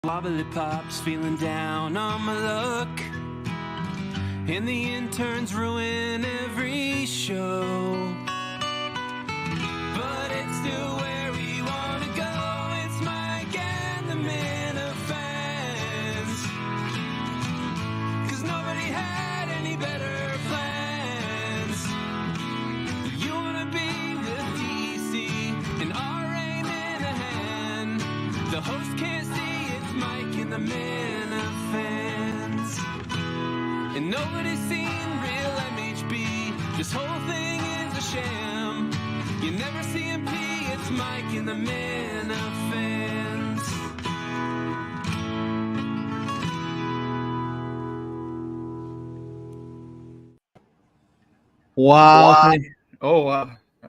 Wobbly pops feeling down on my luck, and the interns ruin every show. But it's still where we want to go. It's Mike and the Minifans, 'cause nobody had any better plans. You want to be with DC and our aim in a hand. The host can't see it's Mike and the Minifans, and nobody's seen real MHB. This whole thing is a sham. You never see him pee. It's Mike and the Minifans. Wow.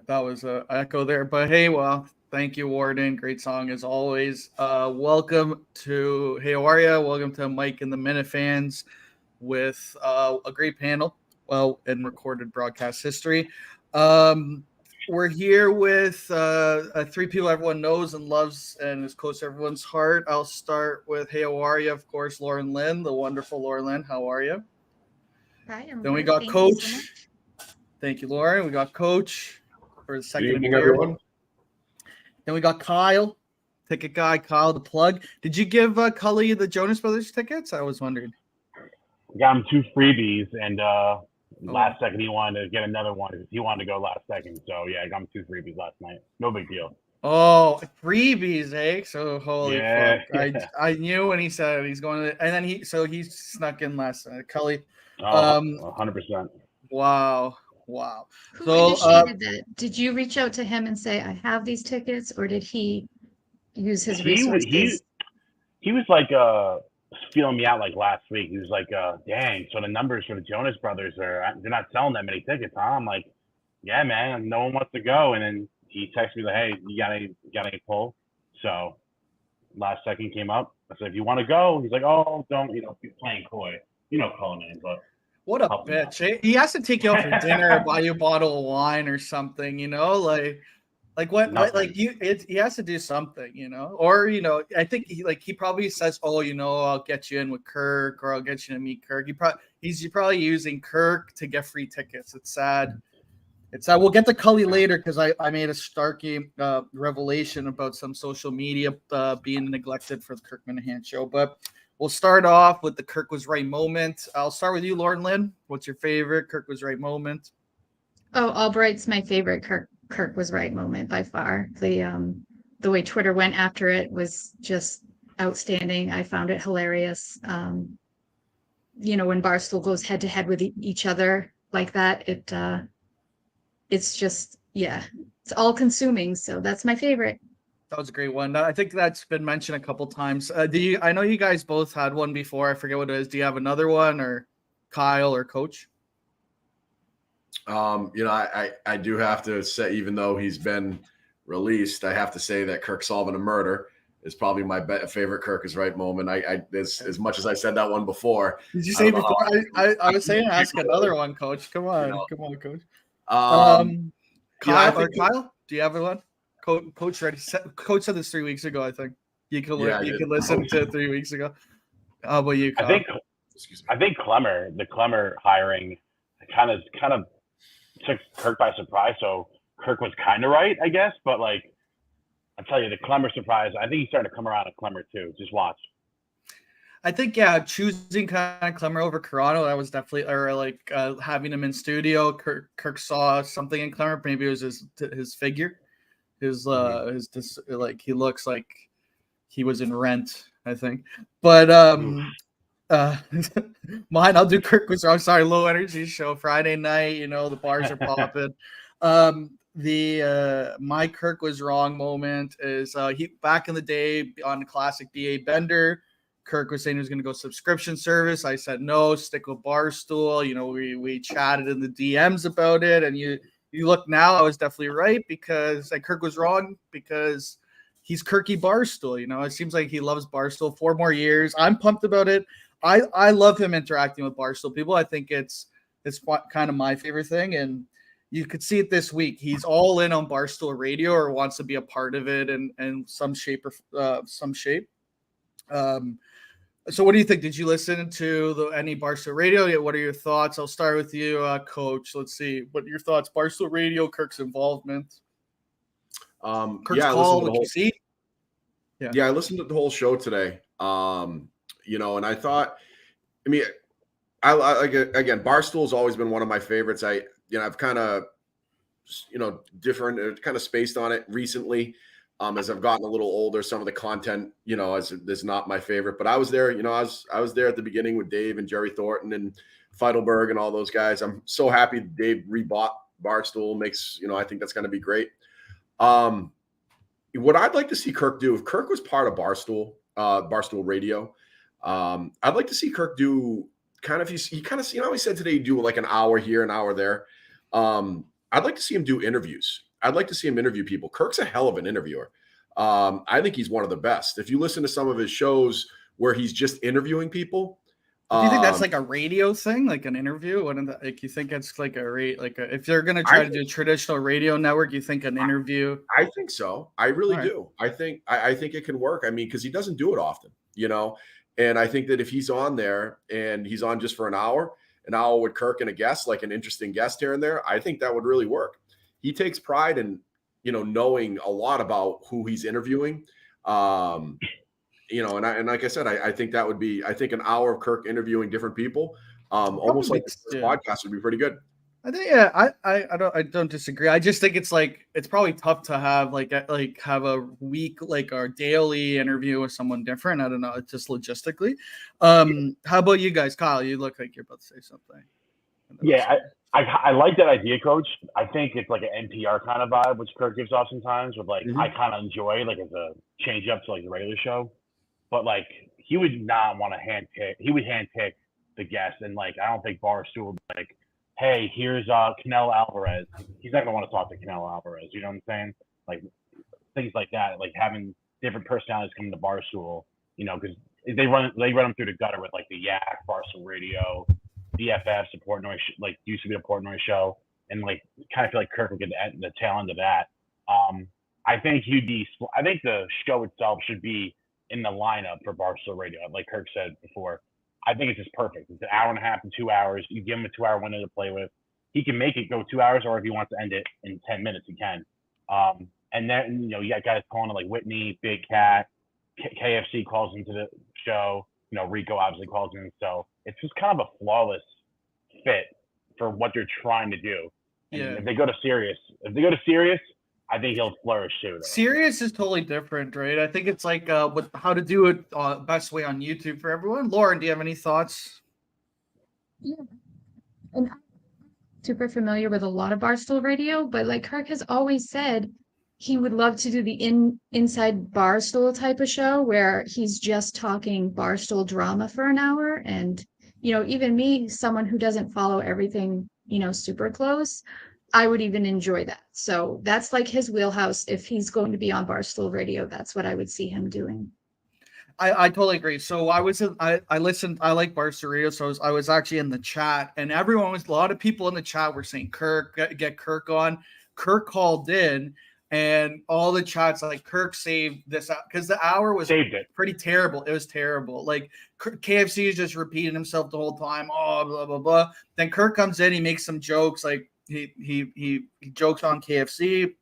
That was an echo there. But hey, well, thank you, Warden. Great song as always. Welcome to Hey, how are ya? Welcome to Mike and the Minifans with a great panel, in recorded broadcast history. We're here with three people everyone knows and loves and is close to everyone's heart. I'll start with Hey, how are ya? Of course, Lauren Lynn, the wonderful Lauren Lynn. How are you? Hi, I'm Then we good. got Thank Coach. you so much. Thank you, Lauren. We got Coach for the second Good evening, and third everyone. one. Then we got Kyle, ticket guy, Kyle the plug. Did you give Cully the Jonas Brothers tickets? I was wondering. Got him 2 freebies, and last second he wanted to get another one because he wanted to go last second. So yeah, I got him 2 freebies last night. No big deal. Oh, freebies, eh? So holy Yeah. fuck! I knew when he said he's going to, and then he snuck in last night. Cully, 100%. wow. Who So, initiated that? Did you reach out to him and say, I have these tickets, or did he use his resources? He was like feeling me out like last week. He was like, dang, so the numbers for the Jonas Brothers they're not selling that many tickets, huh? I'm like, yeah, man, no one wants to go. And then he texted me like, hey, you got any pull? So last second came up. I said, if you want to go, he's like, oh, don't, be playing coy. Calling in, but what a bitch! Eh? He has to take you out for dinner, buy you a bottle of wine or something. Like what? He has to do something, Or I think he probably says, "Oh, I'll get you in with Kirk, or I'll get you to meet Kirk." He's probably using Kirk to get free tickets. It's sad. We'll get to Cully later because I made a Starkey revelation about some social media being neglected for the Kirk Minahan show. But we'll start off with the Kirk was right moment. I'll start with you, Lauren Lynn. What's your favorite Kirk was right moment? Oh, Albright's my favorite Kirk was right moment by far. The way Twitter went after it was just outstanding. I found it hilarious. When Barstool goes head to head with each other like that, it's just, it's all consuming. So that's my favorite. That was a great one. I think that's been mentioned a couple times. I know you guys both had one before. I forget what it is. Do you have another one, or Kyle or Coach? I do have to say, even though he's been released, I have to say that Kirk solving a murder is probably my favorite Kirk is right moment. As much as I said that one before. Did you say before? I was saying ask another one, Coach. Come on, Coach. Kyle, do you have one? Coach ready. Coach said this 3 weeks ago. I think you can listen to 3 weeks ago. How about you, Kyle? I think the Clemmer hiring kind of took Kirk by surprise. So Kirk was kind of right, I guess. But I tell you, the Clemmer surprise. I think he's starting to come around to Clemmer too. Just watch. I think choosing kind of Clemmer over Carano, that was definitely, or having him in studio. Kirk saw something in Clemmer. Maybe it was his figure. He looks like he was in Rent, I think. But mine, I'll do Kirk was wrong. Sorry, low energy show Friday night. The bars are popping. My Kirk was wrong moment is he back in the day on the classic BA Bender. Kirk was saying he was going to go subscription service. I said no, stick with Barstool. We chatted in the DMs about it, and you look now, I was definitely right because Kirk was wrong because he's Kirky Barstool. It seems like he loves Barstool. 4 more years. I'm pumped about it. I love him interacting with Barstool people. I think it's kind of my favorite thing, and you could see it this week. He's all in on Barstool Radio or wants to be a part of it in some shape or some shape. So what do you think? Did you listen to any Barstool Radio? What are your thoughts? I'll start with you, Coach. Let's see. What are your thoughts? Barstool Radio, Kirk's involvement. Kirk's call, what you see? Yeah, I listened to the whole show today. And I thought, I like, again, Barstool has always been one of my favorites. I've kind of, different, kind of spaced on it recently. As I've gotten a little older, some of the content, is not my favorite. But I was there, I was there at the beginning with Dave and Jerry Thornton and Feidelberg and all those guys. I'm so happy Dave rebought Barstool. Makes, I think that's going to be great. What I'd like to see Kirk do, if Kirk was part of Barstool Radio, I'd like to see Kirk do kind of, he said today he'd do like an hour here, an hour there. I'd like to see him do interviews. I'd like to see him interview people. Kirk's a hell of an interviewer. I think he's one of the best. If you listen to some of his shows where he's just interviewing people. Do you think that's like a radio thing, like an interview? You think it's like if they're going to try to do traditional radio network, you think an interview? I think so. I really do. I think it can work. Because he doesn't do it often, and I think that if he's on there and he's on just for an hour with Kirk and a guest, like an interesting guest here and there, I think that would really work. He takes pride in, knowing a lot about who he's interviewing. And like I said, I think that would be, an hour of Kirk interviewing different people, almost like this podcast would be pretty good. I think, I don't disagree. I just think it's probably tough to have have a week, or daily interview with someone different. I don't know. It's just logistically. How about you guys? Kyle, you look like you're about to say something. Yeah. I like that idea, Coach. I think it's like an NPR kind of vibe, which Kirk gives off sometimes. With I kind of enjoy as a change up to the regular show, but he would not want to handpick. He would handpick the guests, and I don't think Barstool would be hey, here's Canelo Alvarez. He's not gonna want to talk to Canelo Alvarez. You know what I'm saying? Things like that, having different personalities come to Barstool. Because they run them through the gutter with the Yak, Barstool Radio, BFFs, the Portnoy, used to be a Portnoy show, and kind of feel like Kirk would get the tail end of that. I think I think the show itself should be in the lineup for Barstool Radio, like Kirk said before. I think it's just perfect. It's an hour and a half to 2 hours. You give him a 2 hour window to play with. He can make it go 2 hours, or if he wants to end it in 10 minutes, he can. And then, you got guys calling it Whitney, Big Cat, KFC calls into the show. Rico obviously calls in. So it's just kind of a flawless fit for what they're trying to do. And if they go to Sirius, I think he'll flourish too. Sirius is totally different, right? I think it's how to do it best way on YouTube for everyone. Lauren, do you have any thoughts? Yeah, and I'm super familiar with a lot of Barstool Radio, but Kirk has always said he would love to do the inside Barstool type of show where he's just talking Barstool drama for an hour. And, even me, someone who doesn't follow everything, super close, I would even enjoy that. So that's his wheelhouse. If he's going to be on Barstool Radio, that's what I would see him doing. I totally agree. So I listened. I like Barstool Radio. So I was actually in the chat, and a lot of people in the chat were saying, Kirk, get Kirk on. Kirk called in, and all the chats Kirk saved this out because the hour was pretty terrible. It was terrible. KFC is just repeating himself the whole time. Oh, blah, blah, blah. Then Kirk comes in, he makes some jokes. He jokes on KFC.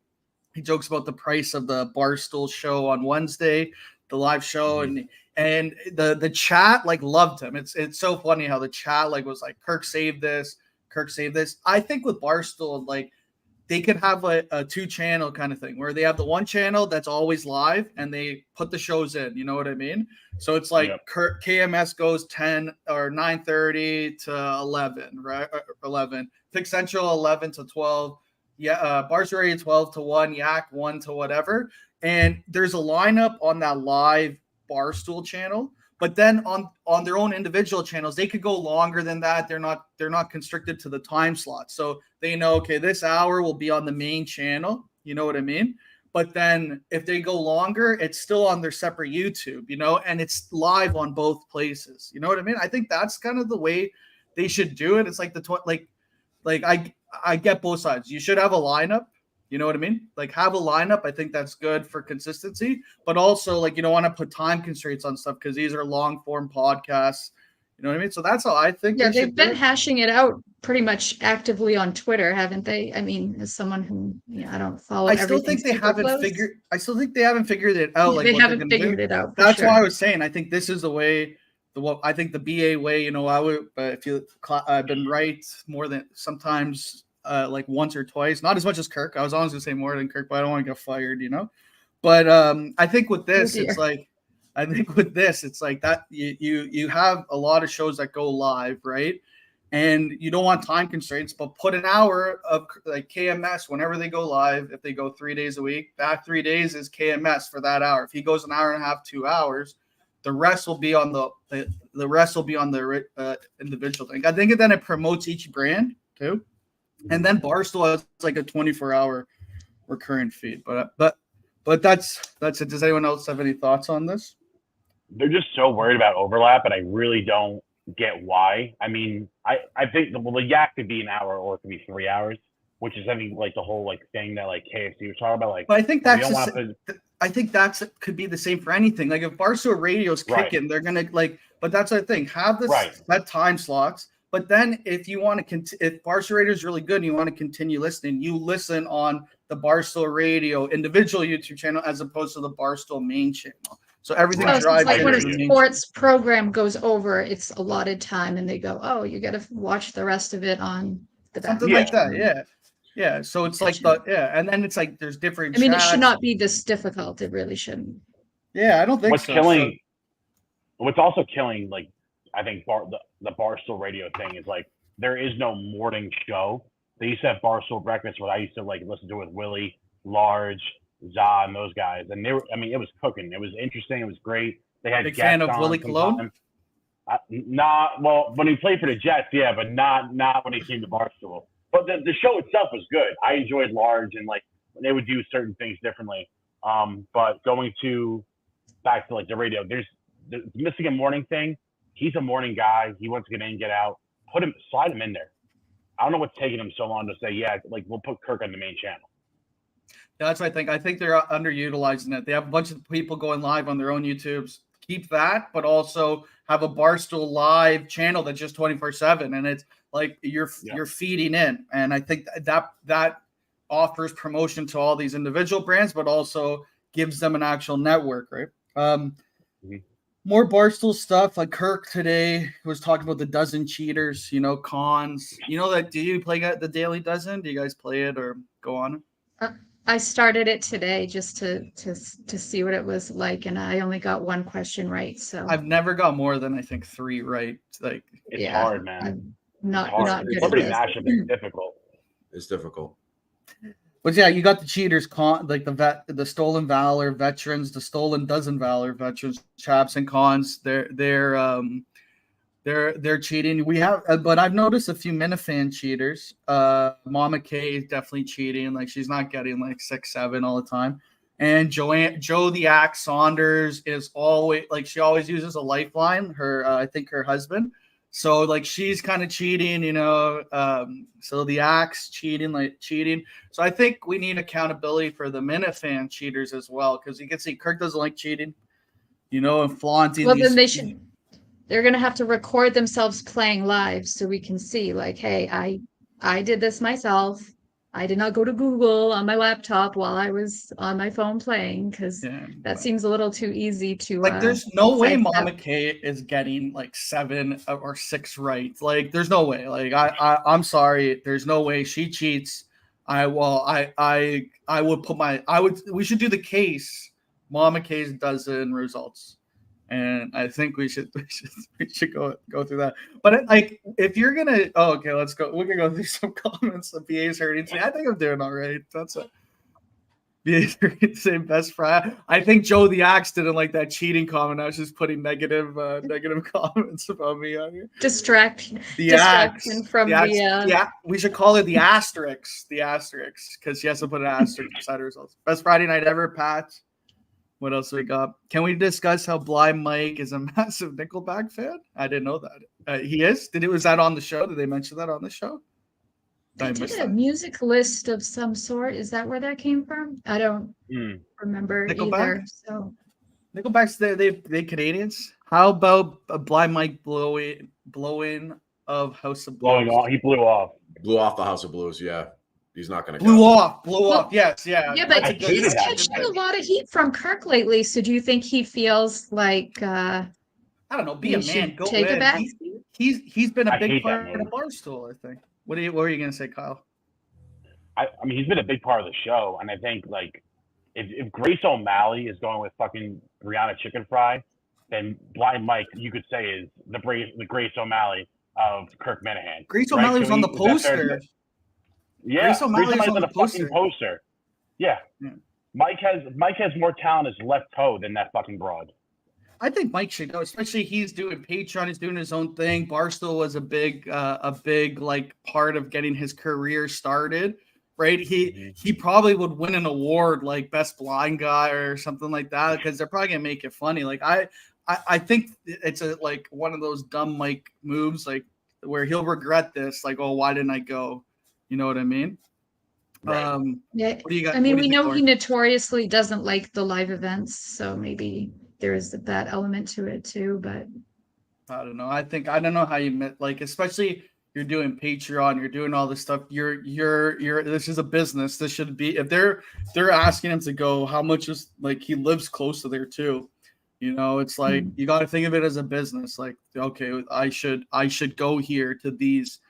He jokes about the price of the Barstool show on Wednesday, the live show, and the chat loved him. It's so funny how the chat was Kirk saved this, Kirk saved this. I think with Barstool they could have a 2-channel kind of thing where they have the one channel that's always live and they put the shows in. You know what I mean? So it's KMS goes 10 or 9:30 to 11, right? 11. Pick Central 11 to 12. Yeah, Barstool Radio 12 to 1. Yak 1 to whatever. And there's a lineup on that live Barstool channel. But then on their own individual channels, they could go longer than that. They're not constricted to the time slot. So they know, okay, this hour will be on the main channel. You know what I mean? But then if they go longer, it's still on their separate YouTube, and it's live on both places. You know what I mean? I think that's kind of the way they should do it. It's I get both sides. You should have a lineup You know what I mean? Like have a lineup. I think that's good for consistency, but also like you don't want to put time constraints on stuff because these are long form podcasts. You know what I mean? So that's how I think. Yeah, they they've should do been it. hashing it out pretty much actively on Twitter, haven't they? I mean, as someone who, I don't follow I still everything think they super haven't close. figured. I still think they haven't figured it out. Like They what they're haven't gonna do. figured it out. For That's sure. why I was saying. I think this is the way. What I think the BA way. You know, I would. If you, I've been right more than sometimes. Like once or twice, not as much as Kirk. I was always gonna say more than Kirk, but I don't want to get fired. You know. But I think with this, dear. it's like. I think with this, it's like that. You have a lot of shows that go live, right? And you don't want time constraints, but put an hour of like KMS whenever they go live. If they go 3 days a week, that 3 days is KMS for that hour. If he goes an hour and a half, 2 hours, the rest will be on the rest will be on the individual thing. I think then it promotes each brand too, and then Barstool has like a 24-hour recurring feed. But that's it. Does anyone else have any thoughts on this? They're just so worried about overlap, and I really don't get why. I mean, I think the yak could be an hour or it could be 3 hours, which is I think like the whole like thing that like KFC was talking about. Like, but I think I think that's could be the same for anything. Like if Barstool Radio's kicking, they're gonna like. But that's the thing. Have this that time slots. But then if you want to if Barstool Radio is really good and you want to continue listening, you listen on the Barstool Radio individual YouTube channel as opposed to the Barstool main channel. So everything drives it's like when a into the sports program goes over its allotted time and they go, oh, you got to watch the rest of it on the back. something like that. Yeah. So it's like and then it's like there's different. I mean, chats. it should not be this difficult. It really shouldn't. Yeah, I don't think so. What's also killing, like I think the Barstool Radio thing is like there is no morning show. They used to have Barstool Breakfast, what I used to like listen to with Willie, Large, Za, and those guys, and they were. I mean, it was cooking. It was interesting. It was great. They had big fan of Willie Colon. Not well when he played for the Jets, yeah, but not when he came to Barstool. But the show itself was good. I enjoyed Large and like they would do certain things differently. But going back to like the radio, there's missing a morning thing. He's a morning guy. He wants to get in, get out. Slide him in there. I don't know what's taking him so long to say, yeah, like we'll put Kirk on the main channel. Yeah, that's what I think. I think they're underutilizing it. They have a bunch of people going live on their own YouTubes. Keep that, but also have a Barstool live channel that's just 24/7, and it's like you're feeding in. And I think that offers promotion to all these individual brands, but also gives them an actual network, right? More Barstool stuff. Like Kirk today was talking about the dozen cheaters, cons. You know that? Do you play the Daily Dozen? Do you guys play it or go on it? I started it today just to see what it was like, and I only got one question right. So I've never got more than I think 3 right. Like it's hard, man. I'm not good. Celebrity mashup is difficult. It's difficult. But yeah, you got the cheaters, like the stolen valor veterans, the stolen dozen valor veterans, chaps and cons. They're cheating. We have, but I've noticed a few Minifan cheaters. Mama K is definitely cheating. Like she's not getting like 6, 7 all the time. And Joe the Axe Saunders is always like she always uses a lifeline. I think her husband. So like she's kind of cheating, so the Axe cheating. So I think we need accountability for the Minifan cheaters as well, because you can see Kirk doesn't like cheating, and flaunting. Well, then they're going to have to record themselves playing live so we can see like, hey, I did this myself. I did not go to Google on my laptop while I was on my phone playing, because that seems a little too easy to there's no way Mama K is getting like 7 or 6 right. Like there's no way. Like I'm sorry, there's no way she cheats. We should do the case Mama K's dozen results. And I think we should go through that. But like, if you're gonna, let's go. We're gonna go through some comments. The BA's hurting me. I think I'm doing all right. That's it. BA's hurting. Same best friend. I think Joe the Axe didn't like that cheating comment. I was just putting negative comments about me on here. Distraction from the Axe. Yeah, we should call it the asterisk. The asterisk, because she has to put an asterisk beside her results. Best Friday night ever, Pat. What else we got? Can we discuss how Bly Mike is a massive Nickelback fan? I didn't know that. He is? Was that on the show? Did they mention that on the show? They did a music list of some sort. Is that where that came from? I don't remember Nickelback? either. So Nickelback's they Canadians. How about a Blind Mike blow-in of House of Blues? Blowing off. He blew off. Blew off the House of Blues. Yeah, he's not going to Blew go. off. Well, Yes, yeah. yeah, but I he's hated that. catching a lot of heat from Kirk lately. So do you think he feels like I don't know. Be he a man. should Go take a win. back? He's been a I big hate part that of move. Barstool. I think. What were you gonna say, Kyle? I mean, he's been a big part of the show, and I think like if Grace O'Malley is going with fucking Brianna Chicken Fry, then Blind Mike, you could say, is the Grace O'Malley of Kirk Minahan. Grace right? O'Malley was So on the is that fair to poster. say? Yeah, Grace O'Malley was on on the the fucking poster. Yeah. Yeah. Mike has more talent as left toe than that fucking broad. I think Mike should go, especially he's doing Patreon, he's doing his own thing. Barstool was a big like part of getting his career started, right? He probably would win an award like best blind guy or something like that because they're probably gonna make it funny. Like I think it's a like one of those dumb Mike moves, like where he'll regret this, like, oh, why didn't I go? You know what I mean? Right. Yeah. What do you got? I mean, what do we you know think, he Lauren? notoriously doesn't like the live events, so maybe there is that element to it too. But I don't know. I don't know how you met, like, especially you're doing Patreon, you're doing all this stuff. You're this is a business. This should be, if they're asking him to go, how much is, like, he lives close to there too. You know, it's like you got to think of it as a business. Like, okay, I should go here to these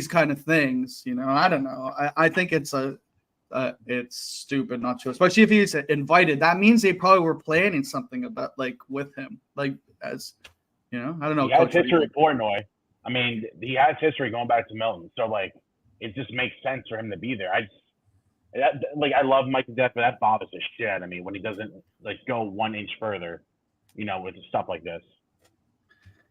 kind of things. You know, I don't know. I think it's stupid not to, especially if he's invited. That means they probably were planning something about, like, with him, like, as you know. I don't know. He has Coach, what do you history think? with Portnoy. I mean, he has history going back to Milton, so like it just makes sense for him to be there. I love Mike to death, but that bothers the shit out of me when he doesn't like go 1 inch further, you know, with stuff like this.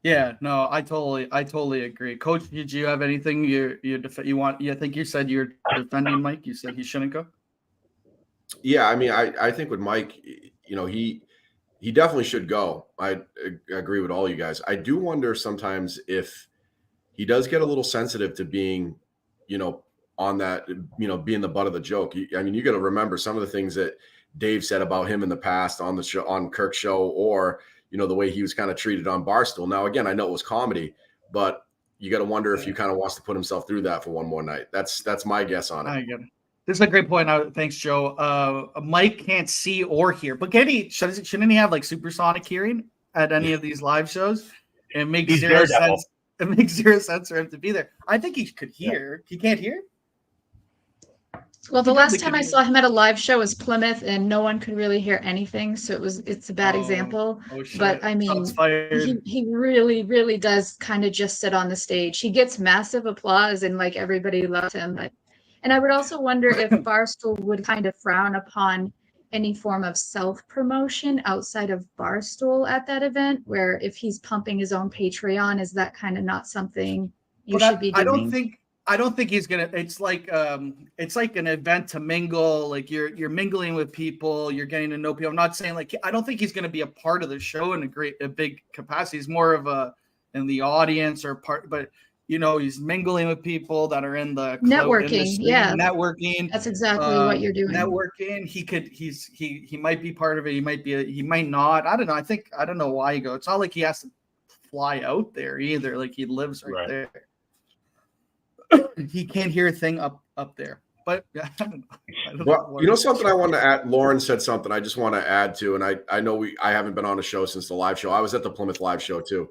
Yeah, no, I totally agree. Coach, did you have anything you think you said you're defending Mike? You said he shouldn't go. Yeah, I mean, I think with Mike, you know, he definitely should go. I agree with all you guys. I do wonder sometimes if he does get a little sensitive to being, you know, on that, you know, being the butt of the joke. I mean, you got to remember some of the things that Dave said about him in the past on the show, on Kirk's show, or, you know, the way he was kind of treated on Barstool. Now, again, I know it was comedy, but you got to wonder if he kind of wants to put himself through that for one more night. That's my guess on it. I get it. This is a great point. Thanks, Joe. Mike can't see or hear, but shouldn't he have like supersonic hearing at any of these live shows? It makes He's zero Daredevil. sense. It makes zero sense for him to be there. I think he could hear. He can't hear. well, the He last probably time could I hear. saw him at a live show was Plymouth, and no one could really hear anything. So it's a bad example. Oh, shit. But I mean, Shots fired. he really, really does kind of just sit on the stage. He gets massive applause, and like everybody loves him. And I would also wonder if Barstool would kind of frown upon any form of self-promotion outside of Barstool at that event, where if he's pumping his own Patreon, is that kind of not something you But should be doing? I don't think he's gonna. It's like an event to mingle. Like you're mingling with people. You're getting to know people. I'm not saying like I don't think he's gonna be a part of the show in a big capacity. He's more of in the audience or part. But you know, he's mingling with people that are in the Networking, industry, yeah. networking. That's exactly what you're doing. Networking. He might be part of it. He might not. I don't know. I don't know why he goes. It's not like he has to fly out there either. Like he lives right there. He can't hear a thing up there. But I don't know. Well, you know something I want to add. Lauren said something I just want to add to, and I know I haven't been on a show since the live show. I was at the Plymouth live show too.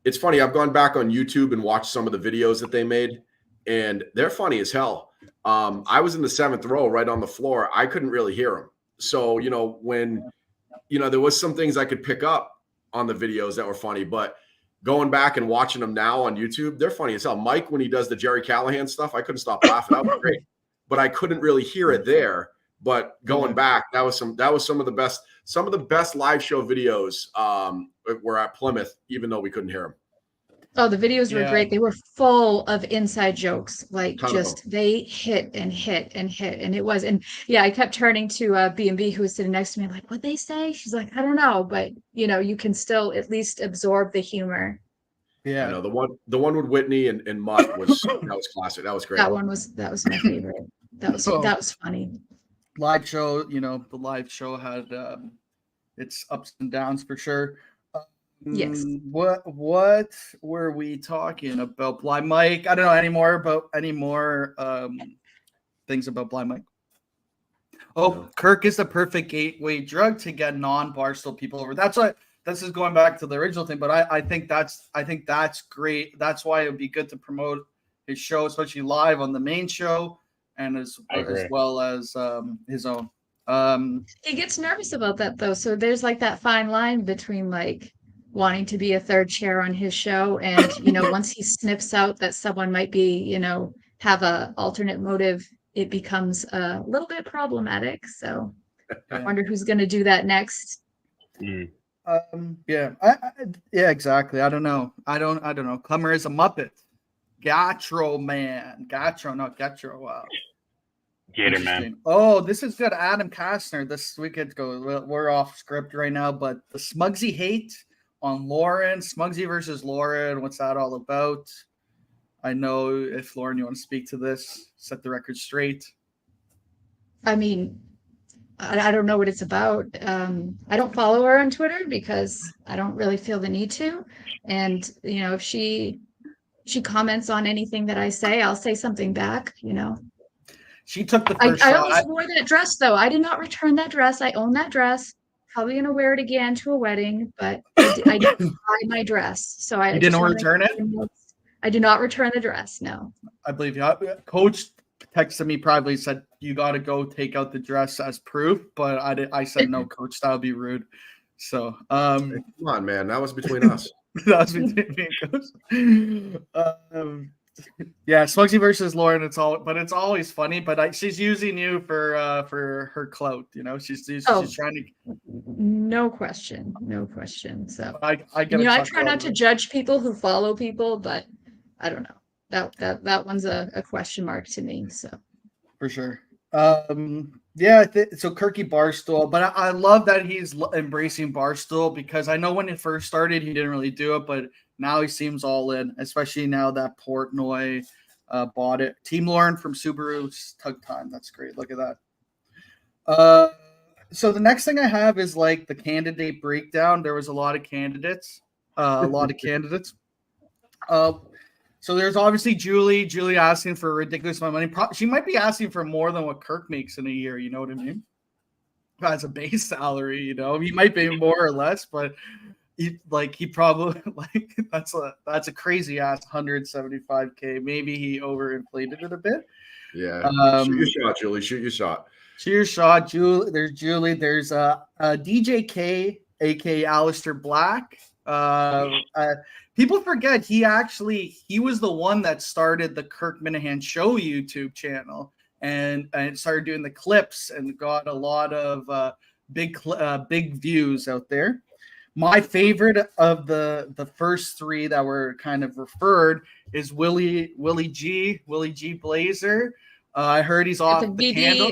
It's funny. I've gone back on YouTube and watched some of the videos that they made, and they're funny as hell. I was in the 7th row, right on the floor. I couldn't really hear them. So, you know, when, you know, there was some things I could pick up on the videos that were funny, but going back and watching them now on YouTube, they're funny as hell. Mike, when he does the Jerry Callahan stuff, I couldn't stop laughing. That was great, but I couldn't really hear it there. But going back, that was some of the best live show videos were at Plymouth, even though we couldn't hear them. Oh, the videos were great. They were full of inside jokes. Like they hit and hit and hit. And it was, and yeah, I kept turning to B&B who was sitting next to me. I'm like, what'd they say? She's like, I don't know. But you know, you can still at least absorb the humor. Yeah. I know the one with Whitney and Mutt was classic. That was great. That was my favorite. That was funny. Live show, the live show had its ups and downs for sure. Yes. What were we talking about? Blind Mike? I don't know any more things about Blind Mike. Oh, no. Kirk is the perfect gateway drug to get non-Barstool people over. That's what this is going back to the original thing, but I think that's great. That's why it would be good to promote his show, especially live on the main show, and as well as his own. He gets nervous about that though, so there's like that fine line between like wanting to be a third chair on his show, and once he sniffs out that someone might be have a alternate motive, it becomes a little bit problematic. So I wonder who's going to do that next. Yeah, exactly. I don't know. Clemmer is a Muppet. Gatro man. Wow. Gator man. Oh, this is good. Adam Kastner. This we could go. We're off script right now, but the Mugsy hate on Lauren. Mugsy versus Lauren. What's that all about? I know if Lauren, you want to speak to this, set the record straight. I mean, I don't know what it's about. I don't follow her on Twitter because I don't really feel the need to. And if she comments on anything that I say, I'll say something back. She took the first I shot. almost wore that dress though. I did not return that dress. I own that dress. Probably gonna wear it again to a wedding, but I didn't buy my dress. So I didn't return it. I did not return the dress. No. I believe you. Coach texted me privately, said you got to go take out the dress as proof, but I said no, Coach. That would be rude. So come on, man. That was between us. That was between me and Coach. Yeah, Smugsy versus Lauren. It's always funny, but she's using you for her clout. She's trying to. No question. So I try not to judge people who follow people, but I don't know. That one's a question mark to me. So for sure. So Kirky Barstool, but I love that he's embracing Barstool because I know when it first started he didn't really do it, but now he seems all in, especially now that Portnoy bought it. Team Lauren from Subaru's Tug Time. That's great. Look at that. So the next thing I have is like the candidate breakdown. There was a lot of candidates. So there's obviously Julie asking for a ridiculous amount of money. She might be asking for more than what Kirk makes in a year. You know what I mean? As a base salary, he might pay more or less, but he probably that's a crazy ass 175K. Maybe he overinflated it a bit. Yeah. Shoot your shot, Julie. Shoot your shot. Shoot your shot, Julie. There's Julie. There's DJ K, aka Alistair Black. People forget he was the one that started the Kirk Minahan Show YouTube channel and started doing the clips and got a lot of big views out there. My favorite of the first three that were kind of referred is Willie G Blazer. I heard he's off the candle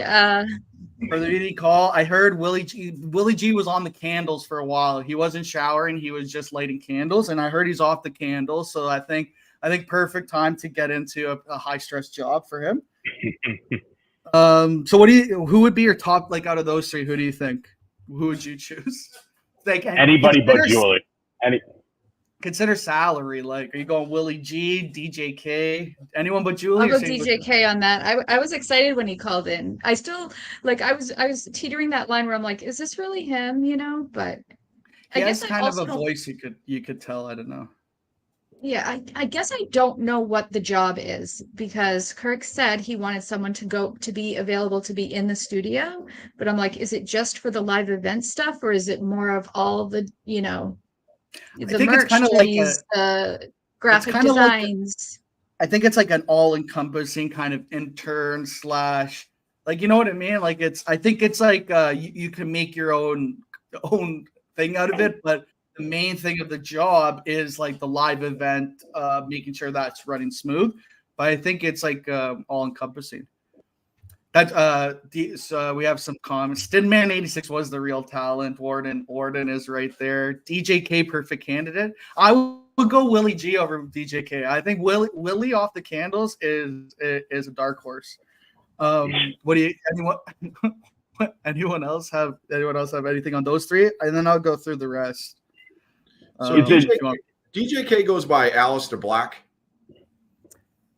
for the VD call. I heard Willie G was on the candles for a while. He wasn't showering; he was just lighting candles. And I heard he's off the candles. So I think perfect time to get into a high stress job for him. So who would be your top out of those three? Who do you think? Who would you choose? Anybody but Julie. Consider salary. Are you going Willie G, DJ K, anyone but Julie? I'll go DJ K on that. I was excited when he called in. I still I was teetering that line where I'm like, is this really him? But he has kind of a voice you could tell. I don't know. Yeah, I guess I don't know what the job is because Kirk said he wanted someone to be available to be in the studio, but I'm like, is it just for the live event stuff or is it more of all the the merch, kind of the graphic designs? I think it's like an all-encompassing kind of intern / you know what I mean? I think it's like you can make your own thing out of it, but the main thing of the job is the live event, making sure that's running smooth. But I think it's all-encompassing. That so we have some comments. Stinman 86 was the real talent. Warden is right there. DJ K, perfect candidate. I would go Willie G over DJK. I think Willie off the Candles is a dark horse. What do you anyone else have anything on those three? And then I'll go through the rest. So DJK goes by Alistair Black.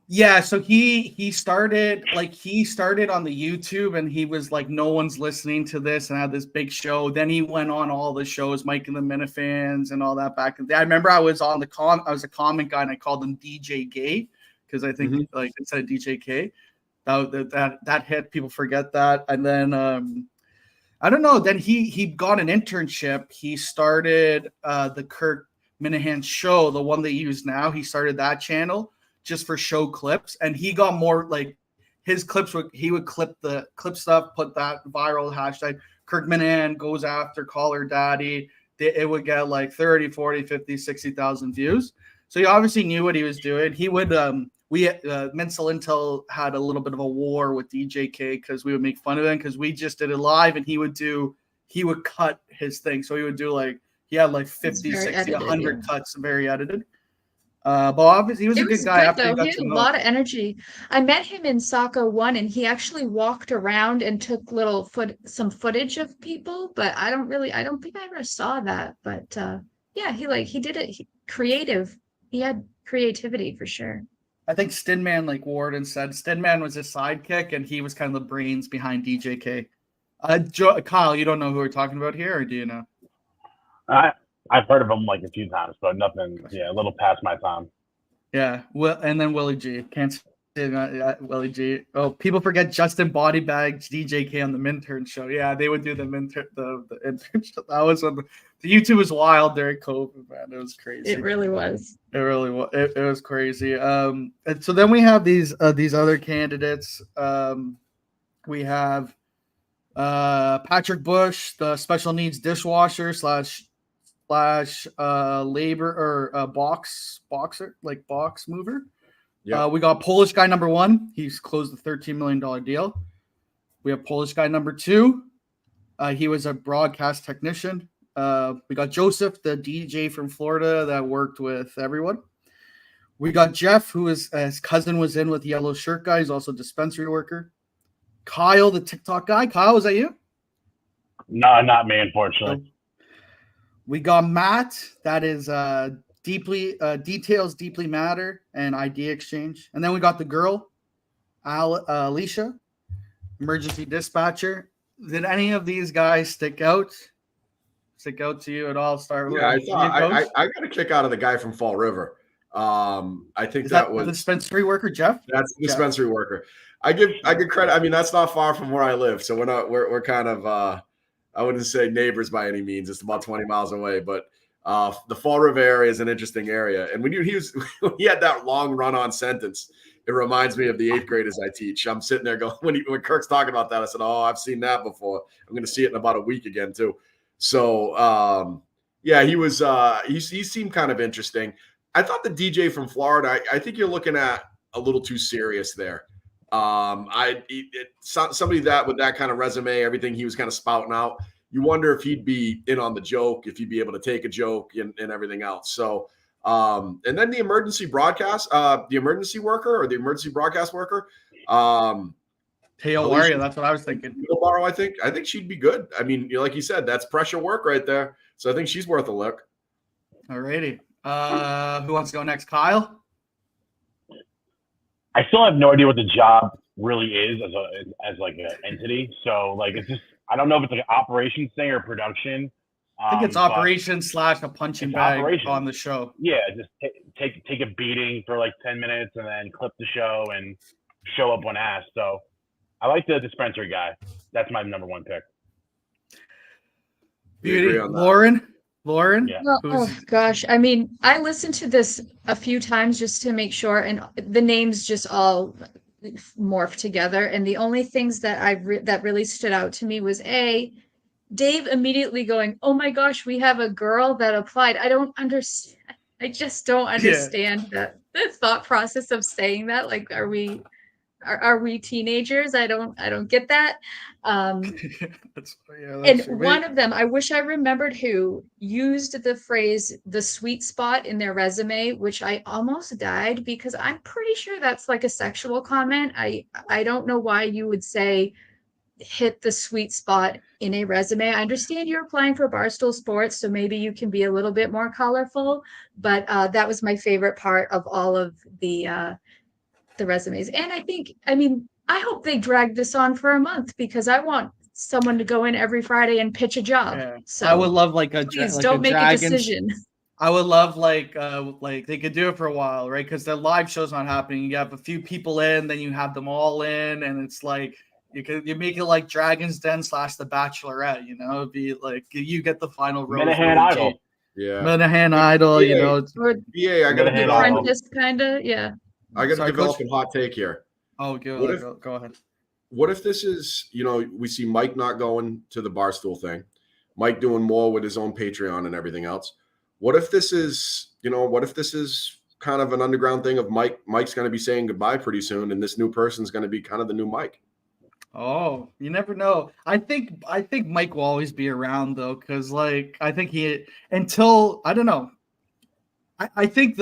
Yeah, so he started on the YouTube, and he was like, no one's listening to this, and had this big show. Then he went on all the shows, Mike and the Minifans and all that back in the day. I remember I was on I was a comment guy, and I called him DJ Gay because I think like instead of DJK, that hit. People forget that. And then I don't know. Then he got an internship. He started the Kirk Minahan show, the one they use now. He started that channel just for show clips, and he got more like his clips. He would clip stuff, put that viral hashtag Kirk Minahan goes after Caller Daddy. It would get like 30, 40, 50, 60,000 views. So he obviously knew what he was doing. He would Mental Intel had a little bit of a war with DJK because we would make fun of him because we just did it live, and he would cut his thing. So he would do like, he had like 50, 60, edited, 100 cuts, very edited. But obviously he was a good guy. After he had a lot of energy. I met him in Soccer 1, and he actually walked around and took some footage of people, but I don't think I ever saw that. But yeah, he did it. Creative. He had creativity for sure. I think Stinman, like Warden said, Stinman was his sidekick, and he was kind of the brains behind DJK. Kyle, you don't know who we're talking about here, or do you know? I've heard of him like a few times, but nothing. Yeah, a little past my time. Yeah, well, and then Willie G. Can't say Willie G. Oh, people forget Justin Bodybags DJK on the Intern show. Yeah, they would do the Intern show. That was when the YouTube was wild during COVID, man. It was crazy. It really was. It really was. It was crazy. And so then we have these other candidates. We have Patrick Bush, the special needs dishwasher slash labor or boxer, like box mover. Yeah. We got Polish guy number 1. He's closed the $13 million deal. We have Polish guy number 2. He was a broadcast technician. We got Joseph, the DJ from Florida that worked with everyone. We got Jeff, who is his cousin was in with the yellow shirt guy. He's also a dispensary worker. Kyle, the TikTok guy. Kyle, is that you? No, not me, unfortunately. We got Matt. That is details deeply matter and ID exchange. And then we got the girl, Alicia, emergency dispatcher. Did any of these guys stick out to you at all? I got a kick out of the guy from Fall River. I think that was the dispensary worker, Jeff. That's the dispensary worker. I give credit. I mean, that's not far from where I live, so we're kind of I wouldn't say neighbors by any means. It's about 20 miles away, but the Fall River area is an interesting area. And when he had that long run-on sentence, it reminds me of the 8th graders I teach. I'm sitting there going, when Kirk's talking about that, I said, "Oh, I've seen that before. I'm going to see it in about a week again too." So yeah, he was he seemed kind of interesting. I thought the DJ from Florida, I think you're looking at a little too serious there. Somebody that with that kind of resume, everything he was kind of spouting out, you wonder if he'd be in on the joke, if he'd be able to take a joke and everything else. So, and then the emergency broadcast, the emergency worker or the emergency broadcast worker, Teo Waria, that's what I was thinking. Tomorrow, I think she'd be good. I mean, like you said, that's pressure work right there. So I think she's worth a look. All righty. Who wants to go next? Kyle? I still have no idea what the job really is as like an entity. So like it's just I don't know if it's like an operations thing or production. I think it's operations / a punching bag on the show. Yeah, just take a beating for like 10 minutes and then clip the show and show up when asked. So I like the dispensary guy. That's my number 1 pick. Beauty. Lauren? Yeah. Oh gosh. I mean, I listened to this a few times just to make sure, and the names just all morphed together. And the only things that that really stood out to me was Dave immediately going, "Oh my gosh, we have a girl that applied." I don't understand. I just don't understand the thought process of saying that. Like, are we are we teenagers? I don't get that. That's And true. one of them, I wish I remembered who used the phrase "the sweet spot" in their resume, which I almost died because I'm pretty sure that's like a sexual comment. I don't know why you would say hit the sweet spot in a resume. I understand you're applying for Barstool Sports, so maybe you can be a little bit more colorful, but that was my favorite part of all of the resumes. And I hope they drag this on for a month because I want someone to go in every Friday and pitch a job. Yeah. So I would love please like don't make a Dragons. decision. I would love like they could do it for a while, right? Because the live show's not happening. You have a few people in, then you have them all in, and it's like you make it like Dragon's Den / The Bachelorette. It'd be like you get the final rose. Minahan Idol. Yeah. Minahan Idol. Or BA, I got to Minahan develop. Idol. apprentice, kind of, yeah. I got to Sorry, develop Coach. a hot take here. Oh, go ahead. What if this is, we see Mike not going to the Barstool thing, Mike doing more with his own Patreon and everything else. What if this is, kind of an underground thing of Mike's going to be saying goodbye pretty soon, and this new person's going to be kind of the new Mike? Oh, you never know. I think Mike will always be around though, because like I think I don't know. I think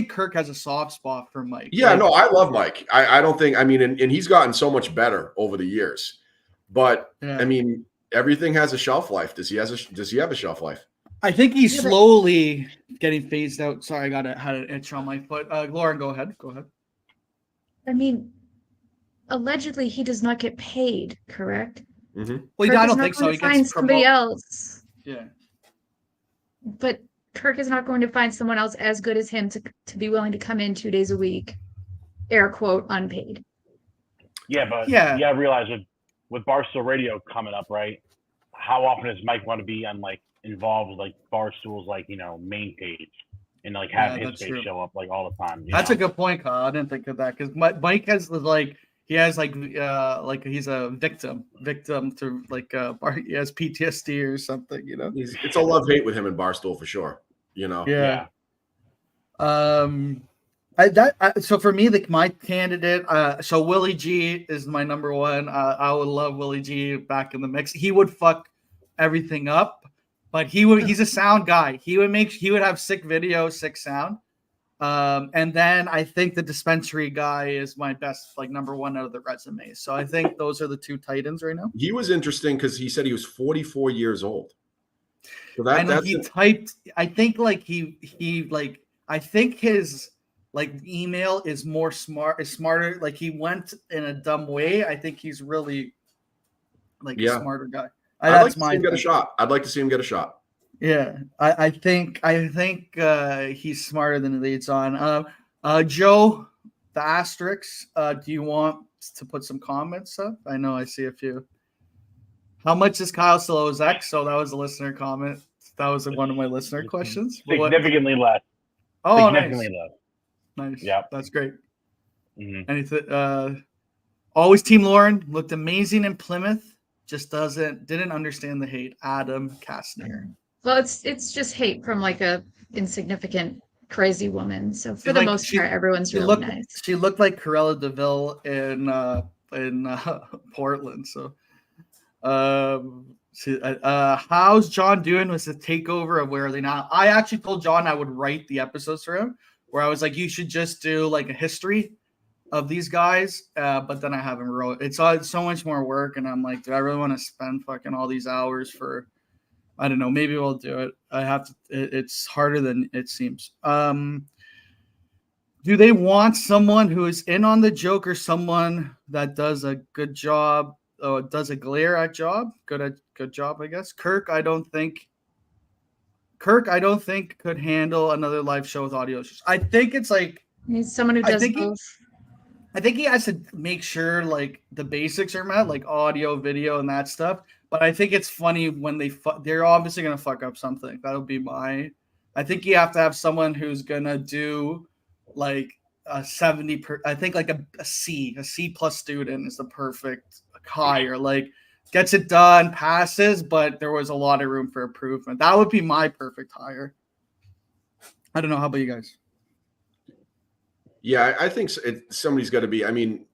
Kirk has a soft spot for Mike. Yeah, like, no, I love Mike. I don't think, and he's gotten so much better over the years. But yeah. I mean, everything has a shelf life. Does he have a shelf life? I think he's slowly getting phased out. Sorry, had an itch on my foot. Lauren, go ahead. I mean, allegedly he does not get paid, correct? Mm-hmm. Well, Kirk I is don't not think so. going He to find gets somebody promoted. else. Yeah. But Kirk is not going to find someone else as good as him to be willing to come in 2 days a week, air quote, unpaid. Yeah, but Yeah. you gotta realize with Barstool Radio coming up, right? How often does Mike want to be on involved with Barstool's main page and have his face show up all the time? That's a good point, Kyle. I didn't think of that because Mike has he's a victim to he has PTSD or something, It's a love-hate with him and Barstool for sure. Yeah. So for me, my candidate, so Willie G is my number one. I would love Willie G back in the mix. He would fuck everything up, but he's a sound guy. He would have sick video, sick sound. And then I think the dispensary guy is my best, number one out of the resumes. So I think those are the two titans right now. He was interesting because he said he was 44 years old. So I think his email is smarter. Like he went in a dumb way. I think he's really a smarter guy. I'd like to see him get a shot. I'd like to see him get a shot. Yeah, I think he's smarter than he leads on. Joe, the asterisks. Do you want to put some comments up? I know I see a few. How much is Kyle still owes X? So that was a listener comment. That was one of my listener questions. Significantly less. Oh, significantly nice. less. Nice. Yeah, that's great. Mm-hmm. Anything? Always Team Lauren looked amazing in Plymouth. Just didn't understand the hate. Adam Kastner. Well, it's just hate from a insignificant, crazy woman. So for the most part, everyone's really nice. She looked like Corella DeVille in Portland. So, how's John doing with the takeover of Where Are They Now? I actually told John I would write the episodes for him, where I was like, you should just do a history of these guys, but then I haven't wrote. It's so much more work, and I'm like, do I really want to spend fucking all these hours for? I don't know. Maybe we'll do it. I have to. It's harder than it seems. Do they want someone who is in on the joke or someone that does a good job? Does a glare at job? Good job, I guess. Kirk, I don't think could handle another live show with audio issues. I think it's he's someone who does both. I think he has to make sure the basics are met, audio, video, and that stuff. But I think it's funny when they're obviously gonna fuck up something. That'll be I think you have to have someone who's gonna do a 70. I think a C plus student is the perfect hire. Gets it done, passes, but there was a lot of room for improvement. That would be my perfect hire. I don't know. How about you guys? Yeah, I think somebody's got to be. I mean,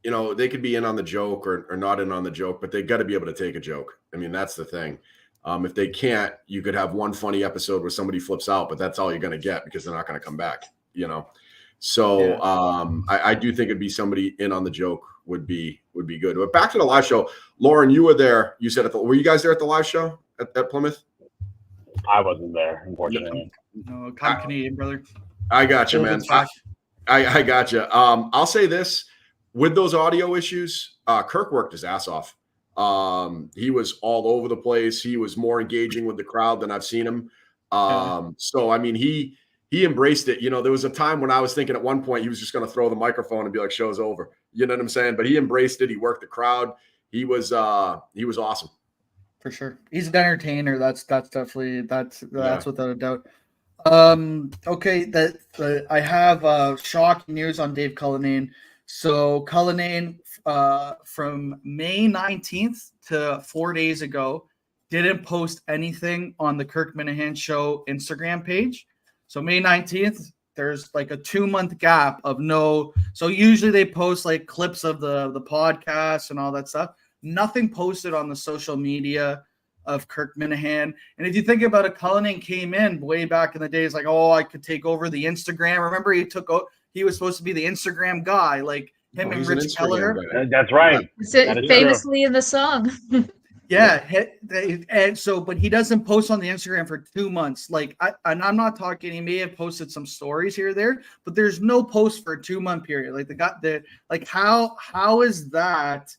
you know, they could be in on the joke or not in on the joke, but they got to be able to take a joke. I mean, that's the thing. If they can't, you could have one funny episode where somebody flips out, but that's all you're going to get because they're not going to come back, you know? So I do think it'd be somebody in on the joke would be good. But back to the live show, Lauren, you were there. You said were you guys there at the live show at Plymouth? I wasn't there, unfortunately. No, I'm Canadian, brother. I got you, man. I got you. I'll say this: with those audio issues, Kirk worked his ass off. He was all over the place. He was more engaging with the crowd than I've seen him. So I mean, he embraced it. You know, there was a time when I was thinking at one point he was just going to throw the microphone and be like, "Show's over." You know what I'm saying? But he embraced it. He worked the crowd. He was awesome. For sure. He's an entertainer. That's definitely that's without a doubt. Okay, I have shocking news on Dave Cullinane. So Cullinane from May 19th to 4 days ago didn't post anything on the Kirk Minifans Show Instagram page. So May 19th, there's like a 2-month gap of no. So usually they post like clips of the podcast and all that stuff. Nothing posted on the social media of Kirk Minifans. And if you think about it, Cullinane came in way back in the days like, oh, I could take over the Instagram. Remember, he was supposed to be the Instagram guy, like him and Rich Keller. That's right. Famously in the song. Yeah, and so, but he doesn't post on the Instagram for 2 months. Like, and I'm not talking. He may have posted some stories here or there, but there's no post for a 2-month period. Like how is that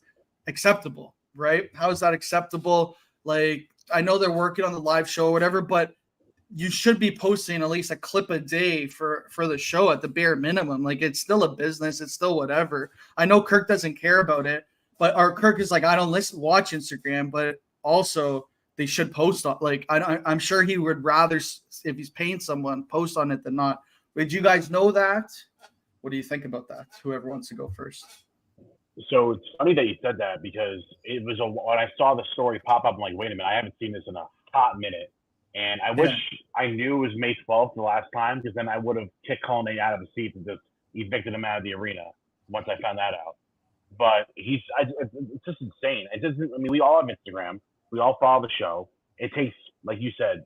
acceptable, right? How is that acceptable? Like, I know they're working on the live show or whatever, but you should be posting at least a clip a day for the show at the bare minimum. Like, it's still a business. It's still whatever. I know Kirk doesn't care about it, but our Kirk is like, I don't watch Instagram, but also they should post on. Like, I'm sure he would rather, if he's paying someone, post on it than not. Did you guys know that? What do you think about that? Whoever wants to go first. So it's funny that you said that because it was when I saw the story pop up, I'm like, wait a minute, I haven't seen this in a hot minute. And I wish I knew it was May 12th the last time, because then I would have kicked Cullinane out of the seat and just evicted him out of the arena once I found that out. But it's just insane. It doesn't. I mean, we all have Instagram. We all follow the show. It takes, like you said,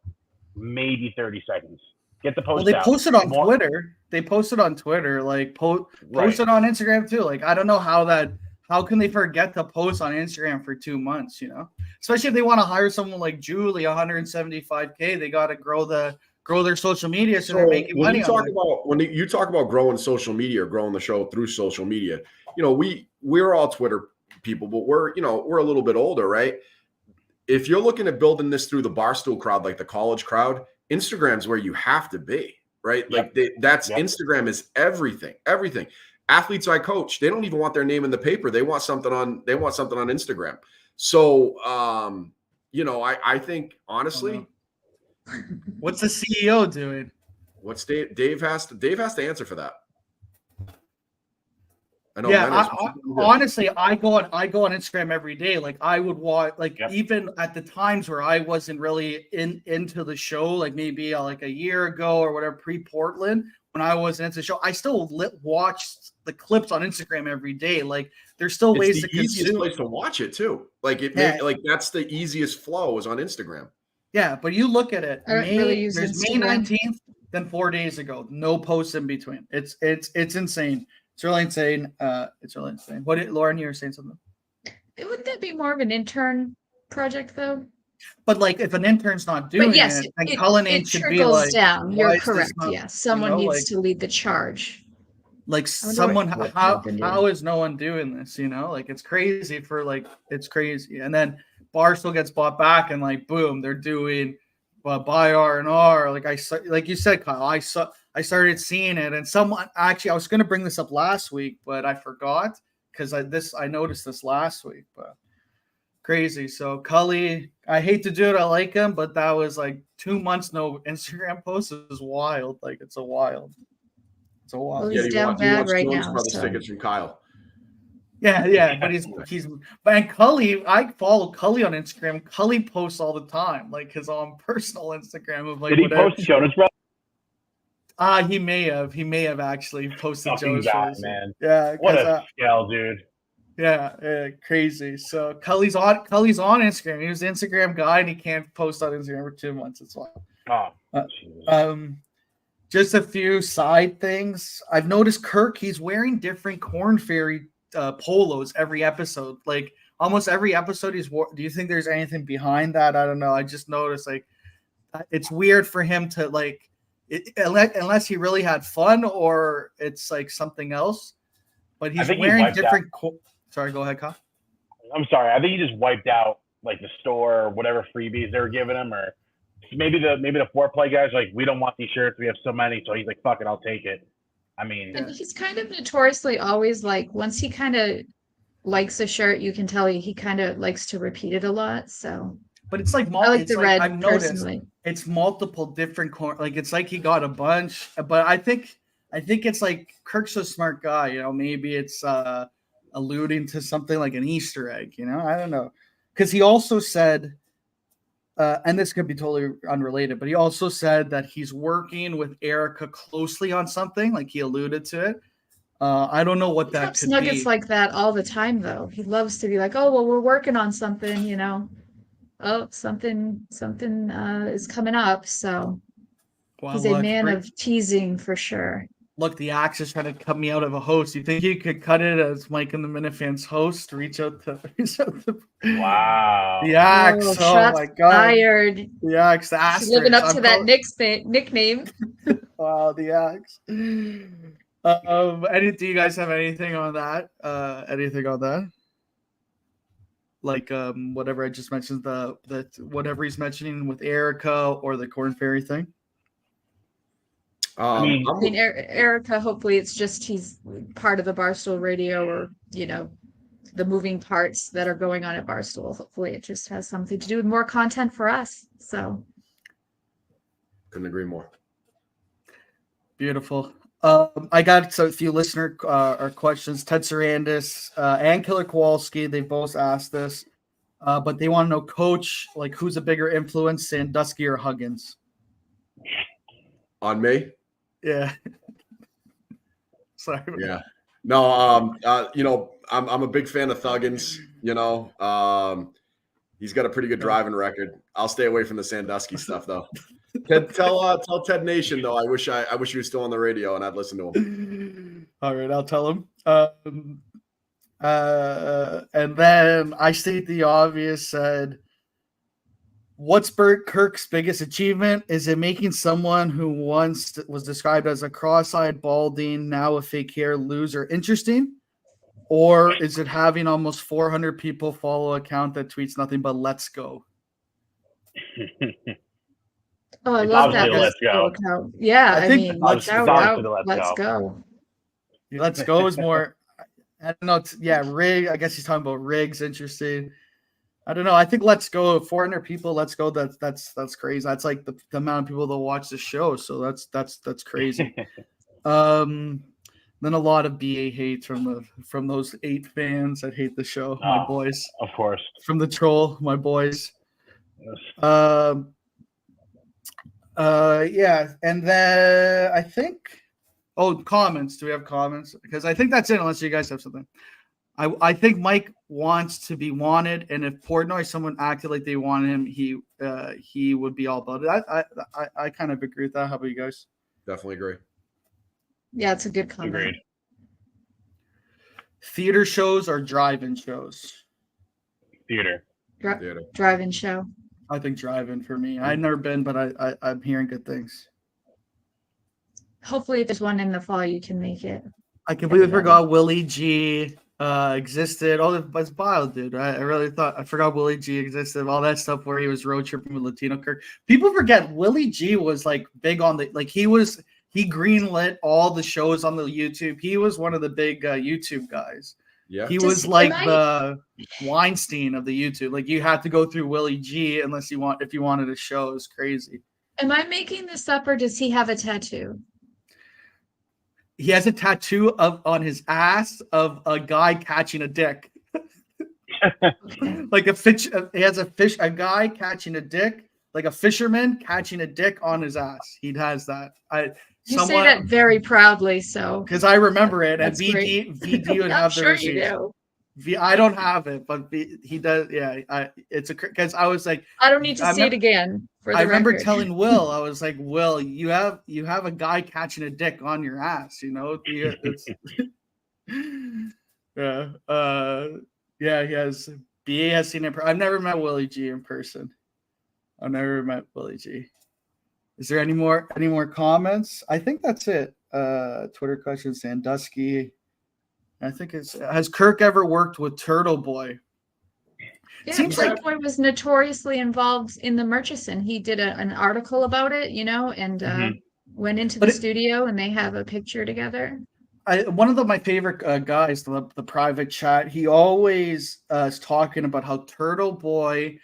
maybe 30 seconds. Get the post. Well, they out. posted on Twitter. They posted on Twitter. Like posted on Instagram too. Like, I don't know how can they forget to post on Instagram for 2 months? You know, especially if they want to hire someone like Julie, $175K. They got to grow their social media so they're making money. When you talk about growing social media or growing the show through social media, you know, we're all Twitter people, but we're a little bit older, right? If you're looking at building this through the Barstool crowd, like the college crowd, Instagram's where you have to be, right? Yep. Like Instagram is everything. Athletes I coach, they don't even want their name in the paper. They want something on Instagram. So, I think honestly, what's the CEO doing? What's Dave has to answer for that. I know. Yeah, honestly, I go on Instagram every day. Like, I would watch, even at the times where I wasn't really into the show, like maybe like a year ago or whatever, pre-Portland, when I wasn't into the show, I still watched the clips on Instagram every day. Like, there's still ways to consume. It's the easiest place to watch it too. Like that's the easiest flow is on Instagram. Yeah, but you look at it. There's May 19th, then 4 days ago, no posts in between. It's insane. It's really insane. What, Lauren, you were saying something? Would that be more of an intern project, though? But like, if an intern's not doing it, then Cullinane should be like, down. You're correct. Yes, someone needs to lead the charge. Like, someone, how is no one doing this? You know, like, it's crazy it's crazy. And then Barstool gets bought back, and like, boom, they're doing buy R&R. Like you said, Kyle, I started seeing it, and someone actually, I was going to bring this up last week, but I forgot because I noticed this last week. But crazy. So Cully, I hate to do it. I like him, but that was like 2 months no Instagram posts is wild. Like, it's a wild. Well, he's down bad right now. Tickets from Kyle. Yeah, but and Cully, I follow Cully on Instagram. Cully posts all the time, like his own personal Instagram of like. Did he post Jonas Brothers? He may have actually posted Fucking Jonas Brothers. Man. Yeah, what a scale, dude. Yeah, crazy. So Cully's on Instagram. He was an Instagram guy, and he can't post on Instagram for 2 months. That's why. Oh, Just a few side things. I've noticed Kirk. He's wearing different Corn Fairy polos every episode. Like almost every episode, do you think there's anything behind that? I don't know. I just noticed like it's weird for him to like, unless he really had fun or it's like something else. But he's wearing different. Sorry, go ahead, Kyle. I'm sorry. I think he just wiped out like the store or whatever freebies they were giving him, or maybe the foreplay guys like, we don't want these shirts. We have so many, so he's like, fuck it, I'll take it. I mean, and he's kind of notoriously always like, once he kind of likes a shirt, you can tell he kind of likes to repeat it a lot. So, but it's like I like the red. I've noticed personally. It's multiple different like it's like he got a bunch, but I think it's like Kirk's a smart guy, you know. Maybe it's alluding to something like an Easter egg, you know. I don't know, because he also said, and this could be totally unrelated, but he also said that he's working with Erica closely on something. Like he alluded to it. I don't know what that could nuggets be. like that all the time, though. He loves to be like, "Oh, well, we're working on something," you know. Oh, something is coming up. So he's a man of teasing for sure. Look, the axe is trying to cut me out of a host. You think you could cut it as Mike and the Minifans host? Reach out to wow. The axe. Oh my god. Fired. The axe. The He's living up to that nickname. Wow, the axe. Do you guys have anything on that? Anything on that? Like whatever I just mentioned, the whatever he's mentioning with Erica or the Corn Fairy thing. I mean, Erica, hopefully it's just he's part of the Barstool radio, or, you know, the moving parts that are going on at Barstool. Hopefully it just has something to do with more content for us. So couldn't agree more. Beautiful. I got a few listener questions. Ted Sarandis and Killer Kowalski, they both asked this, but they want to know, Coach, like, who's a bigger influence, Sandusky or Huggins? On me? Yeah. Sorry. Yeah. No, you know, I'm a big fan of Thuggins, you know. He's got a pretty good driving record. I'll stay away from the Sandusky stuff though. Tell Ted Nation though, I wish he was still on the radio and I'd listen to him. All right, I'll tell him. And then I state the obvious, said, what's Bert Kirk's biggest achievement? Is it making someone who once was described as a cross-eyed, balding, now a fake hair loser interesting? Or is it having almost 400 people follow an account that tweets nothing but "Let's go"? Oh, I love that. Let's go. Account. Yeah, I mean, let's go. Let's go is more. I don't know. Yeah, Rig. I guess he's talking about Riggs. Interesting. I don't know. I think Let's Go, 400 people. Let's Go. That's crazy. That's like the amount of people that watch the show. So that's crazy. Then a lot of BA hate from those 8 fans that hate the show. My boys, of course, from the troll, my boys. Yes. Yeah, and then I think. Oh, comments. Do we have comments? Because I think that's it. Unless you guys have something. I think Mike wants to be wanted, and if Portnoy someone acted like they wanted him, he would be all about it. I kind of agree with that. How about you guys? Definitely agree. Yeah, it's a good comment. Agreed. Theater shows or drive-in shows? Theater. Drive-in show. I think drive-in for me. I've never been, but I'm hearing good things. Hopefully, if there's one in the fall, you can make it. I completely forgot Willie G existed. Oh, it's wild, dude. I really thought I forgot Willie G existed. All that stuff where he was road tripping with Latino Kirk. People forget Willie G was like big on the he greenlit all the shows on the YouTube. He was one of the big YouTube guys. Yeah, he was like the Weinstein of the YouTube. Like you had to go through Willie G if you wanted a show. It was crazy. Am I making this up, or does he have a tattoo? He has a tattoo on his ass of a guy catching a dick. Like a fish. He has a guy catching a dick, like a fisherman catching a dick on his ass. He has that. You say that very proudly, so because I remember it. That's and VD would have the receipts. I don't have it, but he does. Yeah, it's because I was like, I don't need to see it again. For the I remember record. telling Will, I was like, Will, you have a guy catching a dick on your ass, It's yeah, yeah. He has. BA has seen it. I've never met Willie G in person. I've never met Willie G. Is there any more comments? I think that's it. Twitter question, Sandusky. I think has Kirk ever worked with Turtle Boy? Yeah, Seems Turtle like Boy was notoriously involved in the Murchison. He did an article about it, and went into the studio, and they have a picture together. One of my favorite guys, the private chat, he always is talking about how Turtle Boy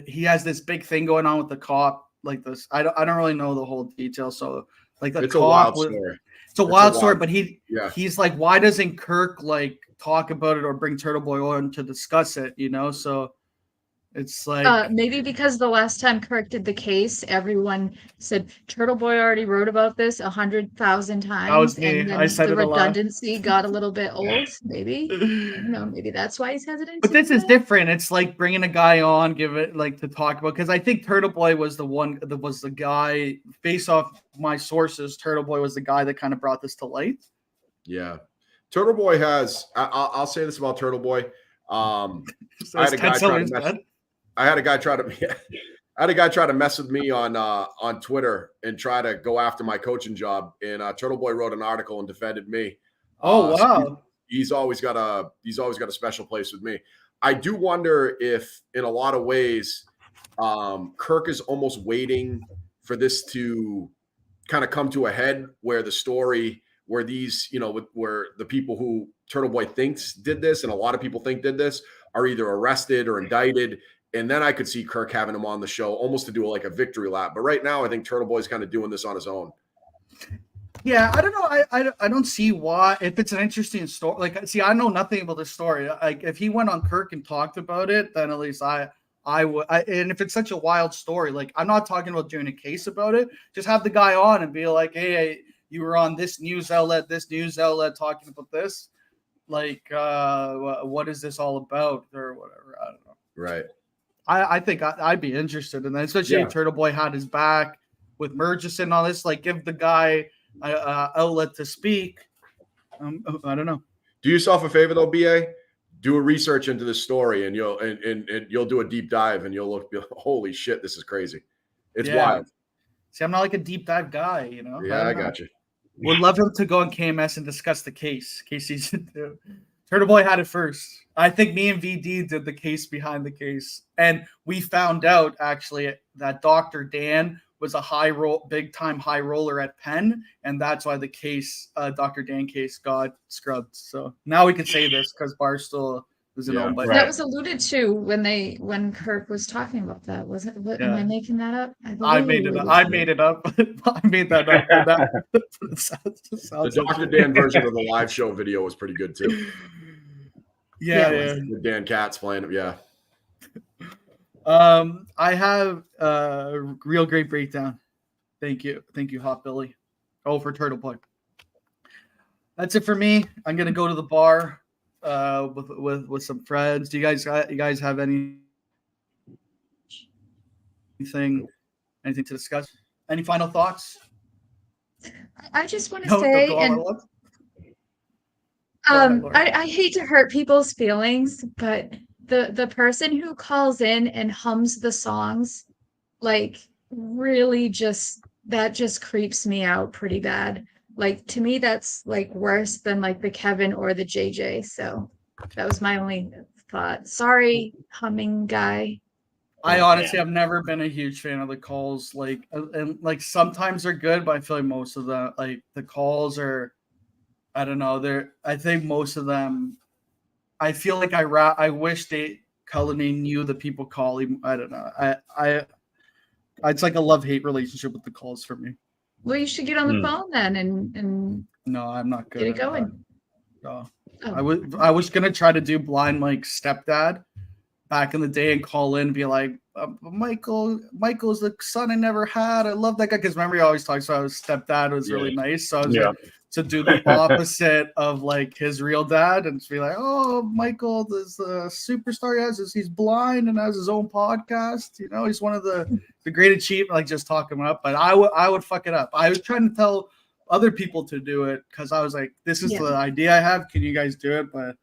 he has this big thing going on with the cop, like this. I don't really know the whole detail. So like the it's cop, a wild story. It's a wild story, but he's like, why doesn't Kirk like talk about it or bring Turtle Boy on to discuss it? So it's like maybe because the last time Kirk did the case, everyone said Turtle Boy already wrote about this 100,000 times. That was me. And then I said the it a lot. redundancy got a little bit old. Maybe I don't know. Maybe that's why he's hesitant. But this is different. It's like bringing a guy on, give it like to talk about, because I think Turtle Boy was the guy. Based off my sources, Turtle Boy was the guy that kind of brought this to light. Yeah, Turtle Boy has. I'll say this about Turtle Boy. I had a guy try to mess with me on Twitter and try to go after my coaching job. And Turtle Boy wrote an article and defended me. Oh wow! So he's always got a special place with me. I do wonder if, in a lot of ways, Kirk is almost waiting for this to kind of come to a head, where the story, where these, where the people who Turtle Boy thinks did this, and a lot of people think did this, are either arrested or indicted. And then I could see Kirk having him on the show almost to do like a victory lap. But right now, I think Turtle Boy's kind of doing this on his own. Yeah, I don't know. I don't see why. If it's an interesting story, like, see, I know nothing about this story. Like, if he went on Kirk and talked about it, then at least I would. And if it's such a wild story, like, I'm not talking about doing a case about it. Just have the guy on and be like, hey, you were on this news outlet talking about this. Like, what is this all about, or whatever? I don't know. Right. I think I'd be interested in that, especially if Turtle Boy had his back with Murchison and all this. Like, give the guy outlet to speak. I don't know. Do yourself a favor though, BA. Do a research into this story, and you'll do a deep dive, and you'll look. Holy shit, this is crazy. It's wild. See, I'm not like a deep dive guy, Yeah, I got you. Would love him to go on KMS and discuss the case season 2. Turtle Boy had it first. I think me and VD did the case behind the case, and we found out actually that Dr. Dan was a big time high roller at Penn, and that's why the case, Dr. Dan case, got scrubbed. So now we can say this because Barstool was an own. That was alluded to when Kirk was talking about that. Was it? Am I making that up? I made it up. I made that up. The Dr. Dan version of the live show video was pretty good too. Yeah. With Dan Katz playing it. Yeah. I have a real great breakdown. Thank you, Hot Billy. Oh, for Turtle Boy. That's it for me. I'm gonna go to the bar with some friends. Do you guys have anything to discuss? Any final thoughts? I just want to say, I hate to hurt people's feelings, but the person who calls in and hums the songs, like, really just creeps me out pretty bad. Like, to me, that's like worse than like the Kevin or the JJ. So that was my only thought. Sorry, humming guy. I honestly have never been a huge fan of the calls. Like, and like sometimes they're good, but I feel like most of the calls are, I don't know. I think most of them, I feel like I wish Cullinane knew the people calling. I don't know. It's like a love-hate relationship with the calls for me. Well, you should get on the phone then and no, I'm not good. Get it going. No. I was gonna try to do blind like stepdad back in the day and call in and be like, Michael's the son I never had. I love that guy, because remember he always talks about his stepdad was really nice. So to do the opposite of like his real dad and to be like, oh, Michael, this superstar he has is he's blind and has his own podcast. You know, he's one of the great achievement, like just talking him up. But I would fuck it up. I was trying to tell other people to do it because I was like, this is the idea I have. Can you guys do it? But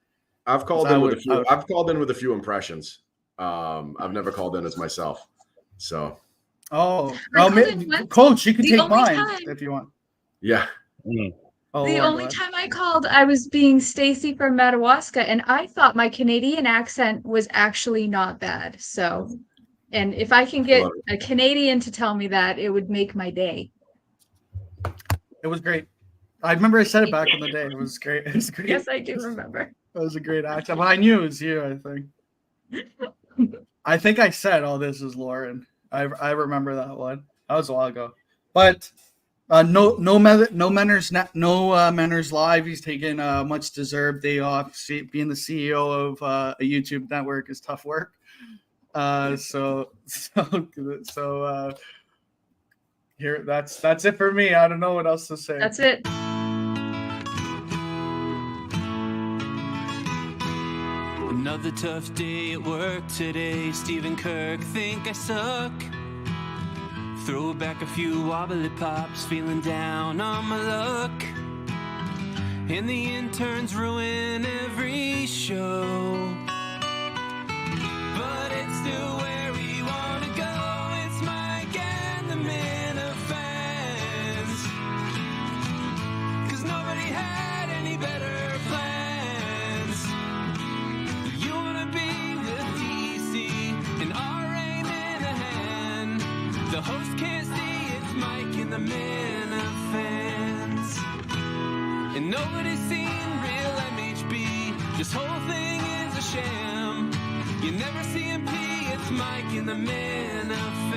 I've called in with a few. I've called in with a few impressions. I've never called in as myself. So. Oh, Coach, you can take mine if you want. Yeah. Oh, the only time I called, I was being Stacy from Madawaska, and I thought my Canadian accent was actually not bad. So, and if I can get a Canadian to tell me that, it would make my day. It was great. I remember I said it back in the day. It was great. It was great. Yes, I do remember. It was a great accent. But I knew it was you, I think. I think I said, oh, this is Lauren. I remember that one. That was a while ago. But no Manners live. He's taking a much deserved day off. Being the CEO of a YouTube network is tough work. So here, that's it for me. I don't know what else to say. That's it. Another tough day at work today. Stephen Kirk, think I suck. Throw back a few wobbly pops, feeling down on my luck. And the interns ruin every show. But it's still where we want to go. It's Mike and the Minifans. 'Cause nobody had any better plans. You want to be with DC and our aim in a hand. The host can't see it's Mike and the Minifans. And nobody's seen real MHB. This whole thing is a sham. You never see him pee, it's Mike and the Minifans.